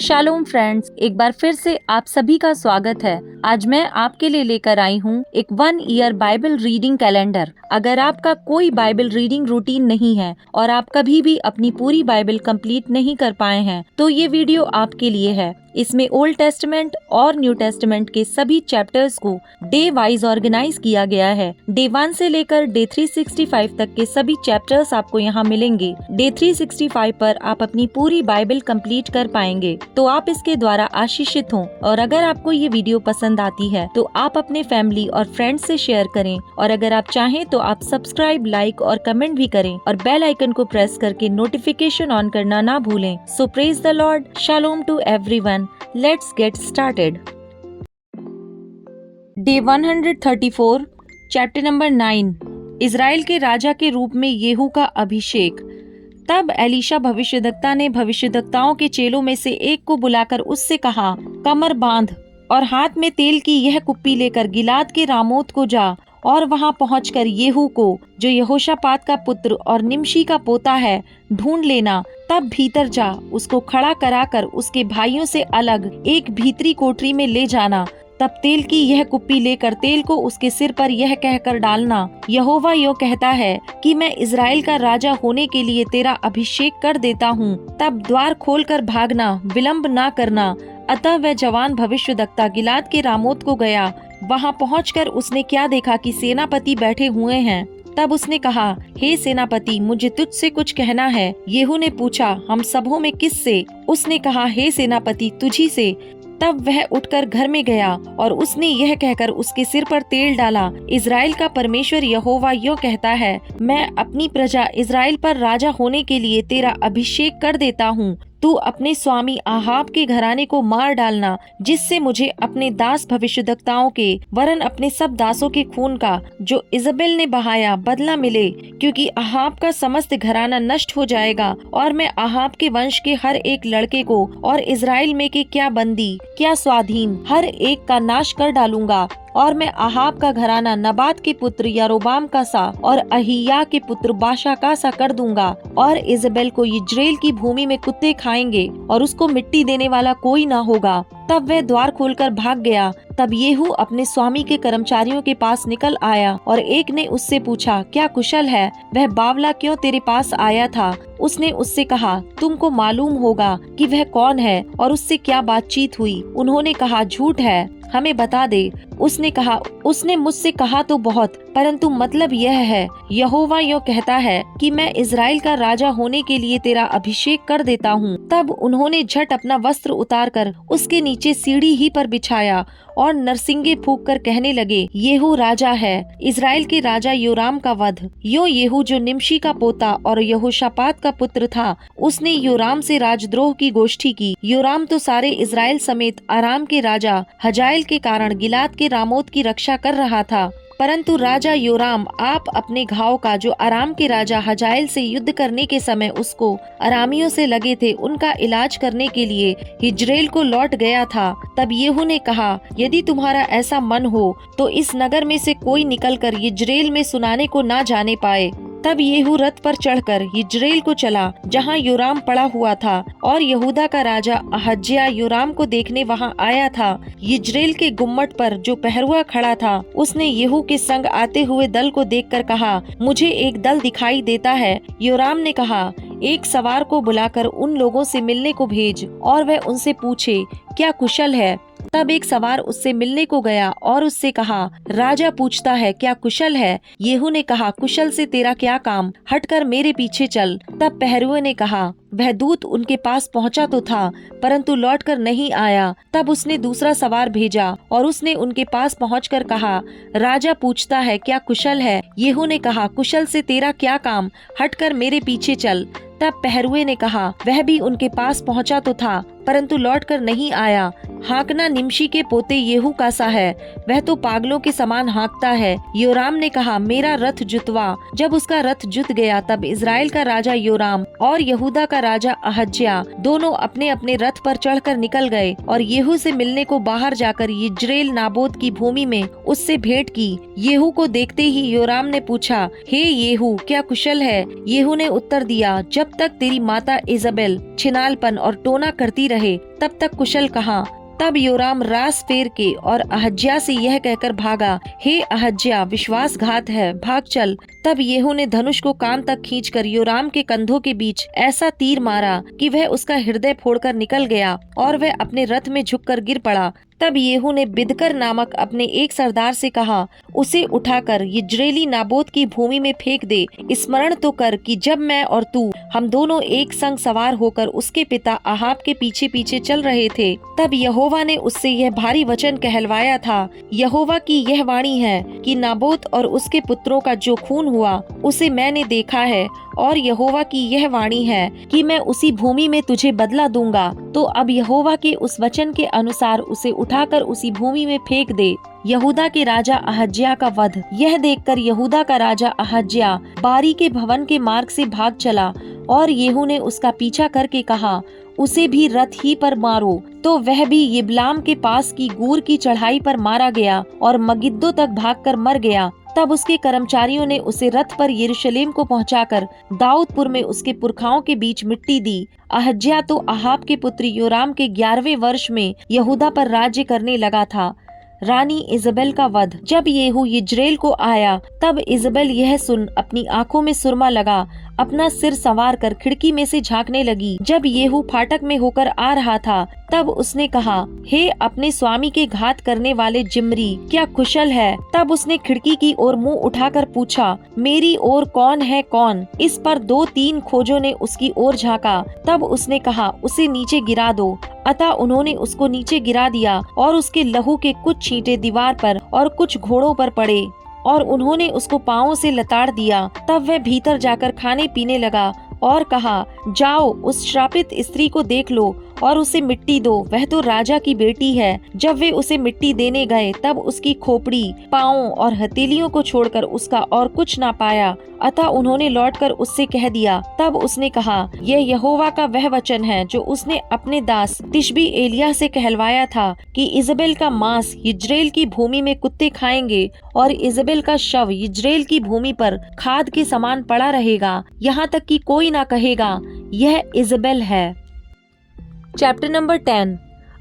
Shalom friends, एक बार फिर से आप सभी का स्वागत है। आज मैं आपके लिए लेकर आई हूँ एक 1 ईयर बाइबल रीडिंग कैलेंडर। अगर आपका कोई बाइबल रीडिंग रूटीन नहीं है और आप कभी भी अपनी पूरी बाइबल कंप्लीट नहीं कर पाए हैं, तो ये वीडियो आपके लिए है। इसमें ओल्ड टेस्टमेंट और न्यू टेस्टमेंट के सभी चैप्टर्स को डे वाइज ऑर्गेनाइज किया गया है। डे 1 से लेकर डे 365 तक के सभी चैप्टर्स आपको यहाँ मिलेंगे। डे 365 पर आप अपनी पूरी बाइबल कंप्लीट कर पाएंगे, तो आप इसके द्वारा आशीषित हों। और अगर आपको ये वीडियो पसंद आती है तो आप अपने फैमिली और फ्रेंड्स से शेयर करें, और अगर आप चाहें तो आप सब्सक्राइब, लाइक और कमेंट भी करें और बेल आइकन को प्रेस करके नोटिफिकेशन ऑन करना ना भूलें। So praise the lord, shalom to everyone. Let's get started. Day 134, chapter number 9, Israel के राजा के रूप में येहू का अभिषेक। तब एलीशा भविष्यद्वक्ता ने भविष्यद्वक्ताओं के चेलों में से एक को बुलाकर उससे कहा, कमर बांध और हाथ में तेल की यह कुप्पी लेकर गिलाद के रामोत को जा और वहां पहुंचकर येहू को, जो यहोशापात का पुत्र और निमशी का पोता है, ढूंढ लेना। तब भीतर जा, उसको खड़ा कराकर उसके भाइयों से अलग एक भीतरी कोठरी में ले जाना। तब तेल की यह कुप्पी लेकर तेल को उसके सिर पर यह कहकर डालना, यहोवा यो कहता है कि मैं इजराइल का राजा होने के लिए तेरा अभिषेक कर देता हूँ। तब द्वार खोलकर भागना, विलंब ना करना। अतः वह जवान भविष्यद्वक्ता गिलाद के रामोत को गया। वहां पहुंचकर उसने क्या देखा कि सेनापति बैठे हुए हैं। तब उसने कहा, हे सेनापति, मुझे तुझसे कुछ कहना है। येहू ने पूछा, हम सबों में किससे? उसने कहा, हे सेनापति, तुझी से। तब वह उठकर घर में गया और उसने यह कहकर उसके सिर पर तेल डाला, इजराइल का परमेश्वर यहोवा यो कहता है, मैं अपनी प्रजा इजराइल पर राजा होने के लिए तेरा अभिषेक कर देता हूँ। तू अपने स्वामी आहाब के घराने को मार डालना, जिससे मुझे अपने दास भविष्यद्वक्ताओं के वरन अपने सब दासों के खून का, जो इजबेल ने बहाया, बदला मिले। क्योंकि आहाब का समस्त घराना नष्ट हो जाएगा और मैं आहाब के वंश के हर एक लड़के को और इजराइल में के क्या बंदी क्या स्वाधीन हर एक का नाश कर डालूंगा। और मैं आहाब का घराना नबात के पुत्र यारोबाम का सा और अहिया के पुत्र बाशा का सा कर दूंगा। और इजबेल को यिज्रेल की भूमि में कुत्ते खाएंगे और उसको मिट्टी देने वाला कोई ना होगा। तब वह द्वार खोलकर भाग गया। तब येहू अपने स्वामी के कर्मचारियों के पास निकल आया और एक ने उससे पूछा, क्या कुशल है? वह बावला क्यों तेरे पास आया था? उसने उससे कहा, तुमको मालूम होगा कि वह कौन है और उससे क्या बातचीत हुई। उन्होंने कहा, झूठ है, हमें बता दे। उसने कहा, उसने मुझसे कहा तो बहुत, परंतु मतलब यह है, यहोवा यो कहता है कि मैं इजराइल का राजा होने के लिए तेरा अभिषेक कर देता हूँ। तब उन्होंने झट अपना वस्त्र उतारकर उसके नीचे सीढ़ी ही पर बिछाया और नरसिंगे फूंक कर कहने लगे, येहू राजा है, इजराइल के राजा योराम का वध। यो येहू जो निमशी का पोता और यहोशापात का पुत्र था, उसने योराम से राजद्रोह की गोष्ठी की। योराम तो सारे इजराइल समेत अराम के राजा हजाएल के कारण गिलाद के रामोत की रक्षा कर रहा था। परंतु राजा योराम आप अपने घाव का, जो अराम के राजा हजाएल से युद्ध करने के समय उसको अरामियों से लगे थे, उनका इलाज करने के लिए यिज्रेल को लौट गया था। तब येहू ने कहा, यदि तुम्हारा ऐसा मन हो तो इस नगर में से कोई निकलकर यिज्रेल में सुनाने को ना जाने पाए। तब येहू रथ पर चढ़कर यिज्रेल को चला, जहाँ योराम पड़ा हुआ था। और यहूदा का राजा अहज्याह योराम को देखने वहाँ आया था। यिज्रेल के गुम्मट पर जो पहरुआ खड़ा था, उसने येहू के संग आते हुए दल को देखकर कहा, मुझे एक दल दिखाई देता है। योराम ने कहा, एक सवार को बुलाकर उन लोगों से मिलने को भेज और वह उनसे पूछे, क्या कुशल है? तब एक सवार उससे मिलने को गया और उससे कहा, राजा पूछता है, क्या कुशल है? येहू ने कहा, कुशल से तेरा क्या काम? हटकर मेरे पीछे चल। तब पहरुए ने कहा, वह दूत उनके पास पहुंचा तो था, परंतु लौटकर नहीं आया। तब उसने दूसरा सवार भेजा और उसने उनके पास पहुंचकर कहा, राजा पूछता है, क्या कुशल है? येहू ने कहा, कुशल से तेरा क्या काम? हटकर मेरे पीछे चल। तब पहरुए ने कहा, वह भी उनके पास पहुंचा तो था, परंतु लौटकर नहीं आया। हाँकना निमशी के पोते येहू का सा है, वह तो पागलों के समान हाँकता है। योराम ने कहा, मेरा रथ जुतवा। जब उसका रथ जुत गया, तब इजराइल का राजा योराम और यहूदा का राजा अहज्याह दोनों अपने अपने रथ पर चढ़कर निकल गए और येहू से मिलने को बाहर जाकर यिज्रेल नाबोत की भूमि में उससे भेंट की। येहू को देखते ही योराम ने पूछा, हे येहू, क्या कुशल है? येहू ने उत्तर दिया, जब तक तेरी माता इजबेल छिनालपन और टोना करती रहे, तब तक कुशल कहाँ। तब योराम रास फेर के और अहज्या से यह कहकर भागा, हे अहज्या, विश्वासघात है, भाग चल। तब येहू ने धनुष को कान तक खींचकर योराम के कंधों के बीच ऐसा तीर मारा कि वह उसका हृदय फोड़कर निकल गया और वह अपने रथ में झुककर गिर पड़ा। तब येहू ने बिदकर नामक अपने एक सरदार से कहा, उसे उठाकर यिज्रेली नाबोत की भूमि में फेंक दे। स्मरण तो कर कि जब मैं और तू हम दोनों एक संग सवार होकर उसके पिता अहाब के पीछे पीछे चल रहे थे, तब यहोवा ने उससे यह भारी वचन कहलवाया था। यहोवा की यह वाणी है कि नाबोत और उसके पुत्रों का जो खून हुआ उसे मैंने देखा है, और यहोवा की यह वाणी है कि मैं उसी भूमि में तुझे बदला दूंगा। तो अब यहोवा के उस वचन के अनुसार उसे उठाकर उसी भूमि में फेंक दे। यहूदा के राजा अहज्या का वध। यह देखकर यहूदा का राजा अहज्या बारी के भवन के मार्ग से भाग चला, और येहू ने उसका पीछा करके कहा, उसे भी रथ ही पर मारो। तो वह भी यिबलाम के पास की गूर की चढ़ाई पर मारा गया और मगिद्दो तक भागकर मर गया। तब उसके कर्मचारियों ने उसे रथ पर यरूशलेम को पहुंचाकर दाऊदपुर में उसके पुरखाओं के बीच मिट्टी दी। अहज्या तो अहाब के पुत्री योराम के 11वें वर्ष में यहूदा पर राज्य करने लगा था। रानी इजबेल का वध। जब येहू यिज्रेल को आया, तब इजबेल यह सुन अपनी आंखों में सुरमा लगा अपना सिर संवार कर खिड़की में से झांकने लगी। जब येहू फाटक में होकर आ रहा था, तब उसने कहा, हे अपने स्वामी के घात करने वाले जिम्री, क्या कुशल है? तब उसने खिड़की की ओर मुंह उठाकर पूछा, मेरी ओर कौन है कौन? इस पर 2-3 खोजों ने उसकी ओर झांका। तब उसने कहा, उसे नीचे गिरा दो। अतः उन्होंने उसको नीचे गिरा दिया, और उसके लहू के कुछ छींटे दीवार पर और कुछ घोड़ों पर पड़े, और उन्होंने उसको पांवों से लताड़ दिया। तब वह भीतर जाकर खाने पीने लगा और कहा, जाओ उस श्रापित स्त्री को देख लो और उसे मिट्टी दो, वह तो राजा की बेटी है। जब वे उसे मिट्टी देने गए, तब उसकी खोपड़ी, पाँव और हथेलियों को छोड़कर उसका और कुछ ना पाया। अतः उन्होंने लौटकर उससे कह दिया। तब उसने कहा, यह यहोवा का वह वचन है जो उसने अपने दास तिशबी एलिय्याह से कहलवाया था कि इजबेल का मांस यिज्रेल की भूमि में कुत्ते खाएंगे, और इजबेल का शव यिज्रेल की भूमि पर खाद के समान पड़ा रहेगा, यहाँ तक कि कोई ना कहेगा, यह इजबेल है। Chapter number 10।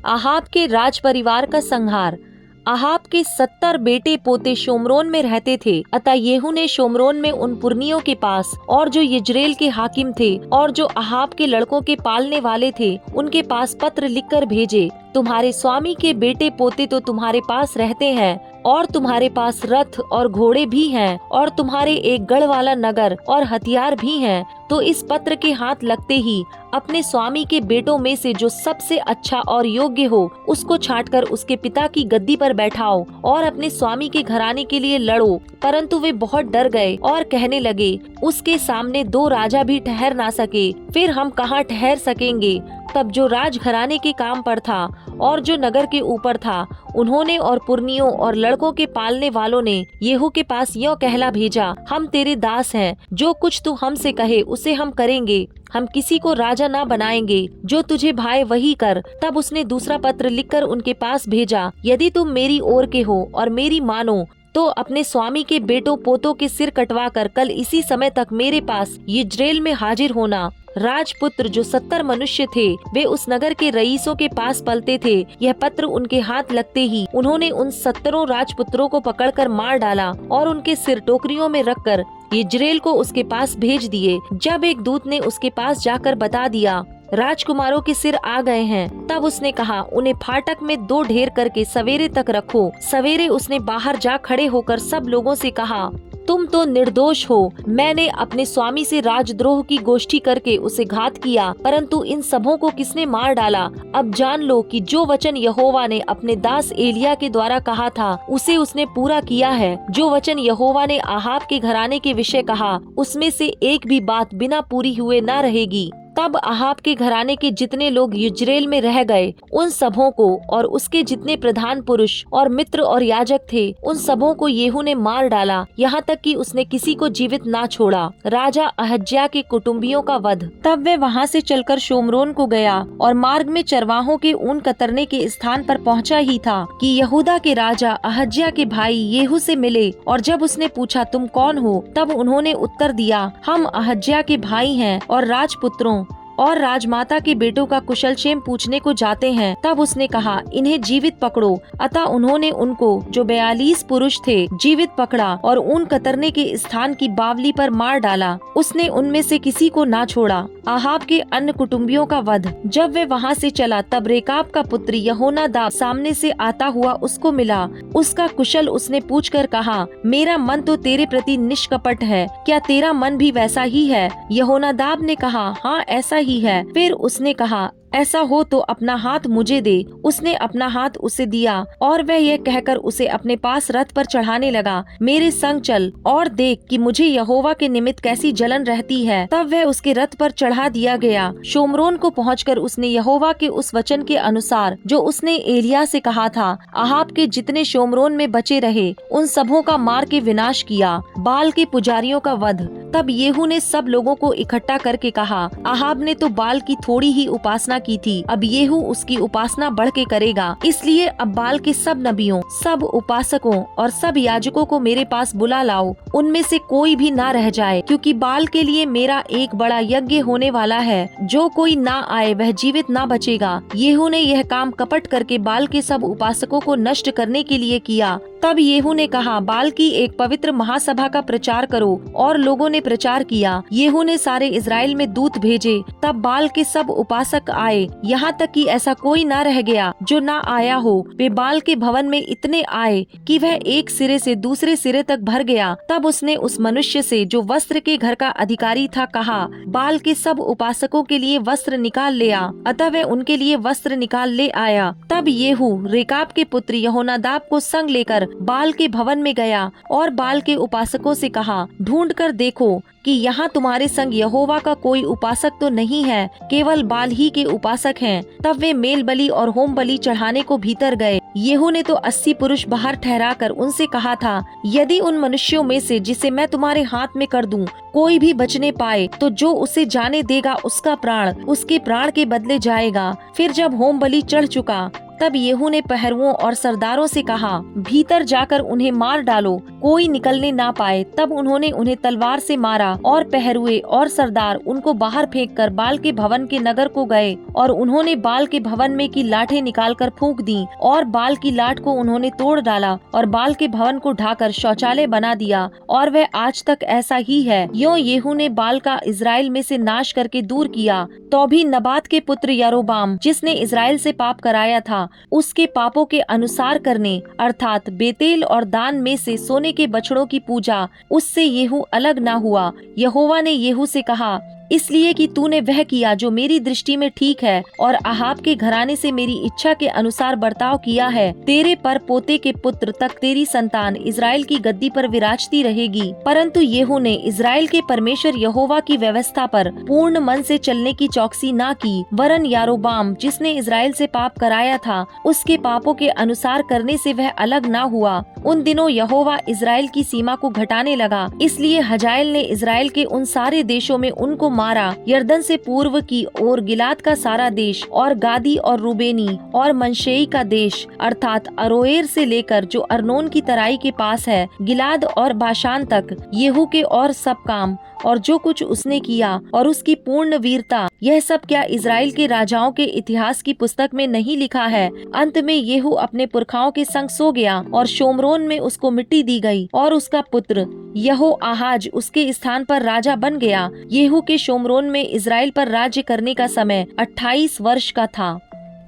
अहाब के राज परिवार का संहार। अहाब के 70 बेटे पोते शोमरोन में रहते थे। अतः येहू ने शोमरोन में उन पुरनियों के पास, और जो यिज्रेल के हाकिम थे और जो अहाब के लड़कों के पालने वाले थे, उनके पास पत्र लिखकर भेजे, तुम्हारे स्वामी के बेटे पोते तो तुम्हारे पास रहते हैं, और तुम्हारे पास रथ और घोड़े भी हैं, और तुम्हारे एक गढ़ वाला नगर और हथियार भी हैं। तो इस पत्र के हाथ लगते ही अपने स्वामी के बेटों में से जो सबसे अच्छा और योग्य हो, उसको छांटकर उसके पिता की गद्दी पर बैठाओ और अपने स्वामी के घराने के लिए लड़ो। परंतु वे बहुत डर गए और कहने लगे, उसके सामने 2 राजा भी ठहर ना सके, फिर हम कहाँ ठहर सकेंगे। तब जो राज घराने के काम पर था और जो नगर के ऊपर था, उन्होंने और पुरनियों और लड़कों के पालने वालों ने येहू के पास यों कहला भेजा, हम तेरे दास हैं, जो कुछ तू हमसे कहे उसे हम करेंगे, हम किसी को राजा ना बनाएंगे, जो तुझे भाए वही कर। तब उसने दूसरा पत्र लिखकर उनके पास भेजा, यदि तुम मेरी ओर के हो और मेरी मानो, तो अपने स्वामी के बेटों पोतों के सिर कटवा कर कल इसी समय तक मेरे पास यिज्रेल में हाजिर होना। राजपुत्र जो 70 मनुष्य थे, वे उस नगर के रईसों के पास पलते थे। यह पत्र उनके हाथ लगते ही उन्होंने उन 70 राजपुत्रों को पकड़कर मार डाला और उनके सिर टोकरियों में रखकर यिज्रेल को उसके पास भेज दिए। जब एक दूत ने उसके पास जाकर बता दिया, राजकुमारों के सिर आ गए हैं, तब उसने कहा, उन्हें फाटक में 2 ढेर करके सवेरे तक रखो। सवेरे उसने बाहर जा खड़े होकर सब लोगों से कहा, तुम तो निर्दोष हो, मैंने अपने स्वामी से राजद्रोह की गोष्ठी करके उसे घात किया, परंतु इन सबों को किसने मार डाला? अब जान लो कि जो वचन यहोवा ने अपने दास एलिय्याह के द्वारा कहा था, उसे उसने पूरा किया है। जो वचन यहोवा ने अहाब के घराने के विषय कहा, उसमें से एक भी बात बिना पूरी हुए न रहेगी। तब अहाब के घराने के जितने लोग यिज्रेल में रह गए, उन सबों को और उसके जितने प्रधान पुरुष और मित्र और याजक थे, उन सबों को येहू ने मार डाला, यहाँ तक कि उसने किसी को जीवित ना छोड़ा। राजा अहज्या के कुटुंबियों का वध। तब वे वहाँ से चलकर शोमरोन को गया और मार्ग में चरवाहों के ऊन कतरने के स्थान पर पहुँचा ही था कि यहूदा के राजा अहज्या के भाई येहू से मिले। और जब उसने पूछा, तुम कौन हो? तब उन्होंने उत्तर दिया, हम अहज्या के भाई हैं और राजपुत्रों और राजमाता के बेटों का कुशलक्षेम पूछने को जाते हैं, तब उसने कहा, इन्हें जीवित पकड़ो। अतः उन्होंने उनको, जो 42 पुरुष थे, जीवित पकड़ा और ऊन कतरने के स्थान की बावली पर मार डाला। उसने उनमें से किसी को ना छोड़ा। आहाब के अन्य कुटुंबियों का वध। जब वे वहाँ से चला, तब रेकाब का पुत्र यहोनादाब सामने से आता हुआ उसको मिला। उसका कुशल उसने पूछकर कहा, मेरा मन तो तेरे प्रति निष्कपट है, क्या तेरा मन भी वैसा ही है? यहोनादाब ने कहा, हाँ ऐसा ही है। फिर उसने कहा, ऐसा हो तो अपना हाथ मुझे दे। उसने अपना हाथ उसे दिया और वह यह कहकर उसे अपने पास रथ पर चढ़ाने लगा, मेरे संग चल और देख कि मुझे यहोवा के निमित्त कैसी जलन रहती है। तब वह उसके रथ पर चढ़ा दिया गया। शोमरोन को पहुंचकर उसने यहोवा के उस वचन के अनुसार जो उसने एलिया से कहा था, आहाब के जितने शोमरोन में बचे रहे उन सबों का मार के विनाश किया। बाल के पुजारियों का वध। तब येहू ने सब लोगों को इकट्ठा करके कहा, आहाब ने तो बाल की थोड़ी ही उपासना की थी, अब येहू उसकी उपासना बढ़ के करेगा। इसलिए अब बाल के सब नबियों, सब उपासकों और सब याजकों को मेरे पास बुला लाओ, उनमें से कोई भी ना रह जाए, क्योंकि बाल के लिए मेरा एक बड़ा यज्ञ होने वाला है। जो कोई ना आए वह जीवित ना बचेगा। येहू ने यह काम कपट करके बाल के सब उपासकों को नष्ट करने के लिए किया। तब येहू ने कहा, बाल की एक पवित्र महासभा का प्रचार करो। और लोगों ने प्रचार किया। येहू ने सारे इजराइल में दूत भेजे। तब बाल के सब उपासक आए, यहाँ तक कि ऐसा कोई ना रह गया जो ना आया हो। वे बाल के भवन में इतने आए कि वह एक सिरे से दूसरे सिरे तक भर गया। तब उसने उस मनुष्य से, जो वस्त्र के घर का अधिकारी था, कहा, बाल के सब उपासकों के लिए वस्त्र निकाल ले आ। अतः वह उनके लिए वस्त्र निकाल ले आया। तब येहू रेकाब के पुत्र यहोनादाब को संग लेकर बाल के भवन में गया और बाल के उपासकों से कहा, ढूंढ कर देखो कि यहाँ तुम्हारे संग यहोवा का कोई उपासक तो नहीं है, केवल बाल ही के उपासक हैं। तब वे मेल बलि और होम बलि चढ़ाने को भीतर गए। येहू ने तो 80 पुरुष बाहर ठहराकर उनसे कहा था, यदि उन मनुष्यों में से जिसे मैं तुम्हारे हाथ में कर दूं कोई भी बचने पाए, तो जो उसे जाने देगा उसका प्राण उसके प्राण के बदले जाएगा। फिर जब होम बलि चढ़ चुका, तब येहू ने पहरुओं और सरदारों से कहा, भीतर जाकर उन्हें मार डालो, कोई निकलने ना पाए। तब उन्होंने उन्हें तलवार से मारा और पहरुए और सरदार उनको बाहर फेंककर बाल के भवन के नगर को गए। और उन्होंने बाल के भवन में की लाठें निकालकर फूंक दी और बाल की लाठ को उन्होंने तोड़ डाला और बाल के भवन को ढाकर शौचालय बना दिया। और वह आज तक ऐसा ही है। यों येहू ने बाल का इजराइल में से नाश करके दूर किया। तो भी नबात के पुत्र यारोबाम, जिसने इजराइल से पाप कराया था, उसके पापों के अनुसार करने, अर्थात बेतेल और दान में से सोने के बछड़ों की पूजा, उससे येहू अलग ना हुआ। यहोवा ने येहू से कहा, इसलिए कि तूने वह किया जो मेरी दृष्टि में ठीक है और आहाब के घराने से मेरी इच्छा के अनुसार बर्ताव किया है, तेरे पर पोते के पुत्र तक तेरी संतान इजराइल की गद्दी पर विराजती रहेगी। परंतु येहू ने इजराइल के परमेश्वर यहोवा की व्यवस्था पर पूर्ण मन से चलने की चौकसी ना की, वरन यारोबाम, जिसने इजराइल से पाप कराया था, उसके पापों के अनुसार करने से वह अलग ना हुआ। उन दिनों यहोवा इजराइल की सीमा को घटाने लगा, इसलिए हजाएल ने इजराइल के उन सारे देशों में उनको मारा, यरदन से पूर्व की ओर गिलाद का सारा देश और गादी और रूबेनी और मनशेई का देश, अर्थात अरोएर से लेकर जो अर्नोन की तराई के पास है, गिलाद और बाशान तक। येहू के और सब काम और जो कुछ उसने किया और उसकी पूर्ण वीरता, यह सब क्या इजराइल के राजाओं के इतिहास की पुस्तक में नहीं लिखा है? अंत में येहू अपने पुरखाओं के संग सो गया और शोमरोन में उसको मिट्टी दी गई और उसका पुत्र यहो आहाज उसके स्थान पर राजा बन गया। येहू के शोमरोन में इजराइल पर राज्य करने का समय 28 वर्ष का था।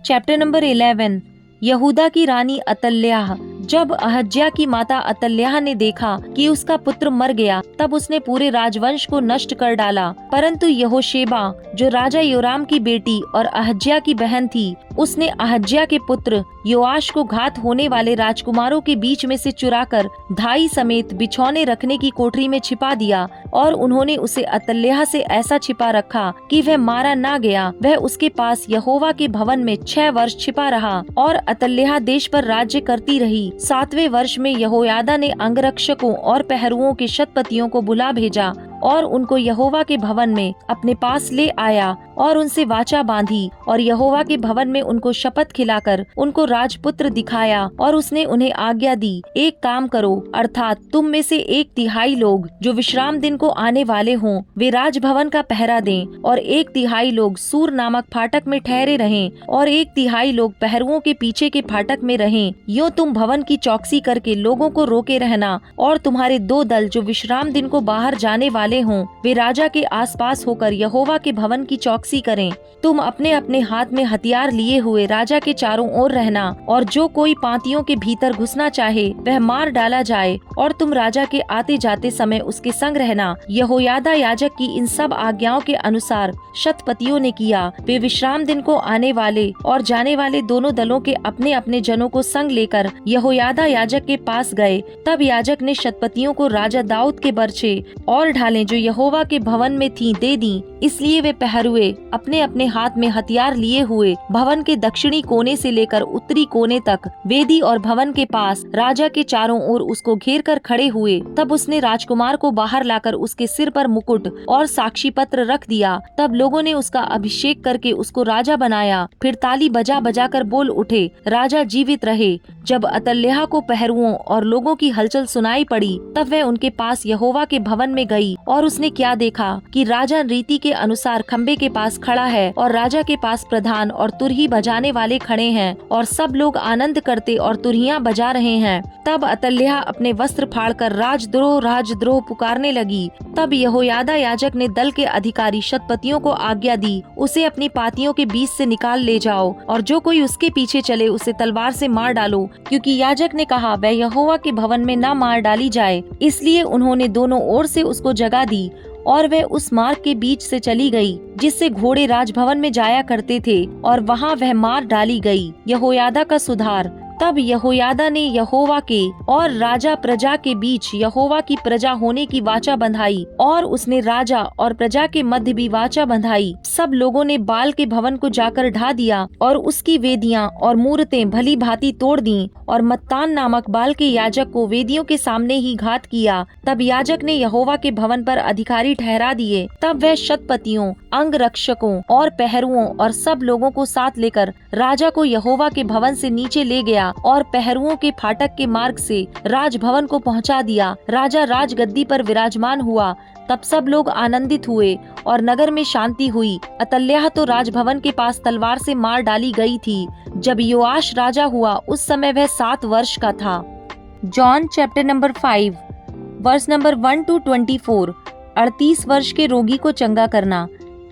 Chapter number 11। यहूदा की रानी अतल्याह। जब अहज्या की माता अतल्याह ने देखा कि उसका पुत्र मर गया, तब उसने पूरे राजवंश को नष्ट कर डाला। परंतु यहोशेबा, जो राजा योराम की बेटी और अहज्या की बहन थी, उसने अहज्या के पुत्र योआश को घात होने वाले राजकुमारों के बीच में से चुराकर धाई समेत बिछौने रखने की कोठरी में छिपा दिया। और उन्होंने उसे अतल्याह से ऐसा छिपा रखा कि वह मारा ना गया। वह उसके पास यहोवा के भवन में 6 वर्ष छिपा रहा और अतल्याह देश पर राज्य करती रही। 7वें वर्ष में यहोयादा ने अंगरक्षकों और पहरुओं के शतपतियों को बुला भेजा और उनको यहोवा के भवन में अपने पास ले आया और उनसे वाचा बांधी और यहोवा के भवन में उनको शपथ खिलाकर उनको राजपुत्र दिखाया। और उसने उन्हें आज्ञा दी, एक काम करो, अर्थात तुम में से 1/3 लोग जो विश्राम दिन को आने वाले हों वे राजभवन का पहरा दें, और 1/3 लोग सूर नामक फाटक में ठहरे रहें, और 1/3 लोग पहरुओं के पीछे के फाटक में रहें। यो तुम भवन की चौकसी करके लोगों को रोके रहना, और तुम्हारे 2 दल जो विश्राम दिन को बाहर जाने वाले हों वे राजा के आसपास होकर यहोवा के भवन की चौकसी करें। तुम अपने अपने हाथ में हथियार लिए हुए राजा के चारों ओर रहना, और जो कोई पांतियों के भीतर घुसना चाहे वह मार डाला जाए, और तुम राजा के आते जाते समय उसके संग रहना। यहोयादा याजक की इन सब आज्ञाओं के अनुसार शतपतियों ने किया। वे विश्राम दिन को आने वाले और जाने वाले दोनों दलों के अपने अपने जनों को संग लेकर यहोयादा याजक के पास गए। तब याजक ने शतपतियों को राजा दाऊद के बर्छे और ढालें जो यहोवा के भवन में थीं दे दी। इसलिए वे पहरुए अपने अपने हाथ में हथियार लिए हुए भवन के दक्षिणी कोने से लेकर उत्तरी कोने तक वेदी और भवन के पास राजा के चारों ओर उसको घेर कर खड़े हुए। तब उसने राजकुमार को बाहर लाकर उसके सिर पर मुकुट और साक्षी पत्र रख दिया। तब लोगों ने उसका अभिषेक करके उसको राजा बनाया। फिर ताली बजा बजा कर बोल उठे, राजा जीवित रहे। जब अतल्याह को पहरुओं और लोगों की हलचल सुनाई पड़ी तब वह उनके पास यहोवा के भवन में गई, और उसने क्या देखा कि राजा रीति के अनुसार खम्बे के पास खड़ा है, और राजा के पास प्रधान और तुरही बजाने वाले खड़े हैं, और सब लोग आनंद करते और तुरहियां बजा रहे हैं। तब अतल्याह अपने वस्त्र फाड़कर राजद्रोह पुकारने लगी। तब यहोयादा याजक ने दल के अधिकारी शतपतियों को आज्ञा दी, उसे अपनी पातियों के बीच से निकाल ले जाओ, और जो कोई उसके पीछे चले उसे तलवार से मार डालो, क्योंकि याजक ने कहा वह यहोवा के भवन में न मार डाली जाए। इसलिए उन्होंने दोनों ओर से उसको जगह दी, और वह उस मार्ग के बीच से चली गई जिससे घोड़े राजभवन में जाया करते थे, और वहाँ वह मार डाली गई। यहोयादा का सुधार। तब यहोयादा ने यहोवा के और राजा प्रजा के बीच यहोवा की प्रजा होने की वाचा बंधाई, और उसने राजा और प्रजा के मध्य भी वाचा बंधाई। सब लोगों ने बाल के भवन को जाकर ढा दिया, और उसकी वेदियां और मूर्तें भली भांति तोड़ दी, और मत्तान नामक बाल के याजक को वेदियों के सामने ही घात किया। तब याजक ने यहोवा के भवन पर अधिकारी ठहरा दिए। तब वह शतपतियों, अंग रक्षकों और पहरुओं और सब लोगों को साथ लेकर राजा को यहोवा के भवन से नीचे ले गया, और पहरुओं के फाटक के मार्ग से राजभवन को पहुंचा दिया। राजा राजगद्दी पर विराजमान हुआ। तब सब लोग आनंदित हुए और नगर में शांति हुई। अतल्याह तो राजभवन के पास तलवार से मार डाली गई थी। जब योआश राजा हुआ उस समय वह 7 वर्ष का था। John chapter number 5 verse number 1 to 24। 38 वर्ष के रोगी को चंगा करना।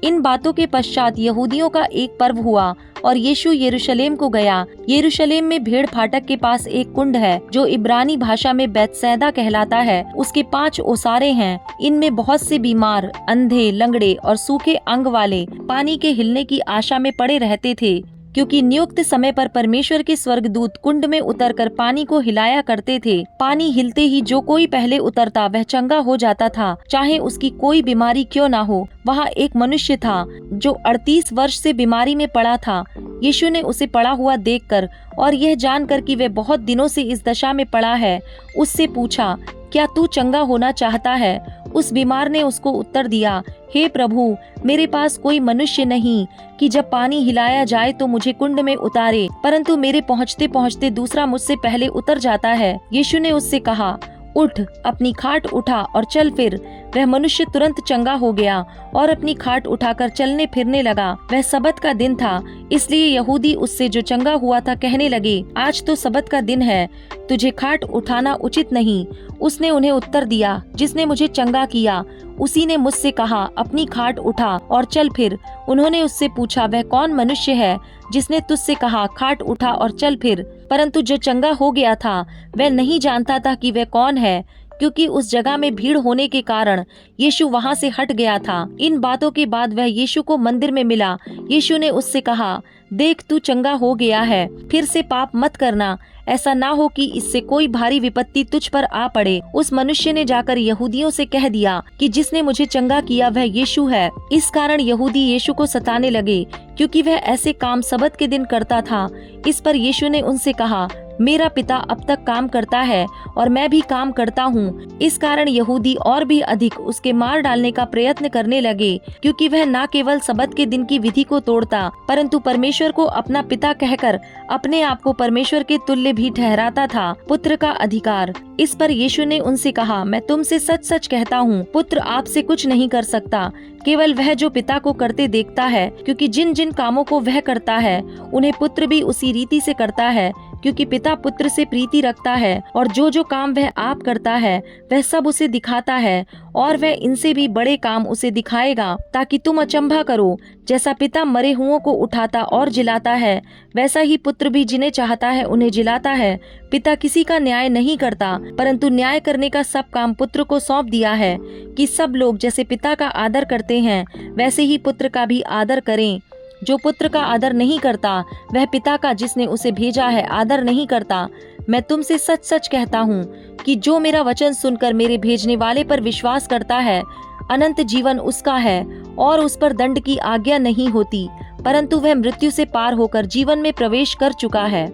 इन बातों के पश्चात यहूदियों का एक पर्व हुआ, और यीशु यरूशलेम को गया। यरूशलेम में भेड़ फाटक के पास एक कुंड है जो इब्रानी भाषा में बैतसैदा कहलाता है। उसके 5 ओसारे हैं। इनमें बहुत से बीमार, अंधे, लंगड़े और सूखे अंग वाले पानी के हिलने की आशा में पड़े रहते थे, क्योंकि नियुक्त समय पर परमेश्वर के स्वर्गदूत कुंड में उतरकर पानी को हिलाया करते थे। पानी हिलते ही जो कोई पहले उतरता वह चंगा हो जाता था, चाहे उसकी कोई बीमारी क्यों ना हो। वहाँ एक मनुष्य था जो 38 वर्ष से बीमारी में पड़ा था। यीशु ने उसे पड़ा हुआ देखकर और यह जानकर कि वह बहुत दिनों से इस दशा में पड़ा है, उससे पूछा, क्या तू चंगा होना चाहता है? उस बीमार ने उसको उत्तर दिया, हे प्रभु, मेरे पास कोई मनुष्य नहीं कि जब पानी हिलाया जाए तो मुझे कुंड में उतारे, परंतु मेरे पहुँचते पहुँचते दूसरा मुझसे पहले उतर जाता है। यीशु ने उससे कहा, उठ, अपनी खाट उठा और चल फिर। वह मनुष्य तुरंत चंगा हो गया और अपनी खाट उठाकर चलने फिरने लगा। वह सबत का दिन था, इसलिए यहूदी उससे जो चंगा हुआ था कहने लगे, आज तो सबत का दिन है, तुझे खाट उठाना उचित नहीं। उसने उन्हें उत्तर दिया, जिसने मुझे चंगा किया उसी ने मुझसे कहा, अपनी खाट उठा और चल फिर। उन्होंने उससे पूछा, वह कौन मनुष्य है जिसने तुझसे कहा, खाट उठा और चल फिर? परंतु जो चंगा हो गया था वह नहीं जानता था कि वह कौन है, क्योंकि उस जगह में भीड़ होने के कारण यीशु वहाँ से हट गया था। इन बातों के बाद वह यीशु को मंदिर में मिला। यीशु ने उससे कहा, देख, तू चंगा हो गया है, फिर से पाप मत करना, ऐसा ना हो कि इससे कोई भारी विपत्ति तुझ पर आ पड़े। उस मनुष्य ने जाकर यहूदियों से कह दिया कि जिसने मुझे चंगा किया वह यीशु है। इस कारण यहूदी यीशु को सताने लगे, क्योंकि वह ऐसे काम सबत के दिन करता था। इस पर यीशु ने उनसे कहा, मेरा पिता अब तक काम करता है और मैं भी काम करता हूँ। इस कारण यहूदी और भी अधिक उसके मार डालने का प्रयत्न करने लगे, क्योंकि वह न केवल सबत के दिन की विधि को तोड़ता, परंतु परमेश्वर को अपना पिता कहकर अपने आप को परमेश्वर के तुल्य भी ठहराता था। पुत्र का अधिकार। इस पर यीशु ने उनसे कहा, मैं तुमसे सच सच कहता हूँ, पुत्र आपसे कुछ नहीं कर सकता, केवल वह जो पिता को करते देखता है, क्योंकि जिन जिन कामों को वह करता है उन्हें पुत्र भी उसी रीति से करता है, क्योंकि पिता पुत्र से प्रीति रखता है। और जो जो काम वह आप करता है वह सब उसे दिखाता है, और वह इनसे भी बड़े काम उसे दिखाएगा, ताकि तुम अचंभा करो। जैसा पिता मरे हुओं को उठाता और जिलाता है, वैसा ही पुत्र भी जिन्हें चाहता है उन्हें जिलाता है। पिता किसी का न्याय नहीं करता, परंतु न्याय करने का सब काम पुत्र को सौंप दिया है, कि सब लोग जैसे पिता का आदर करते हैं वैसे ही पुत्र का भी आदर करें। जो पुत्र का आदर नहीं करता वह पिता का जिसने उसे भेजा है आदर नहीं करता। मैं तुमसे सच सच कहता हूँ कि जो मेरा वचन सुनकर मेरे भेजने वाले पर विश्वास करता है, अनंत जीवन उसका है, और उस पर दंड की आज्ञा नहीं होती, परंतु वह मृत्यु से पार होकर जीवन में प्रवेश कर चुका है।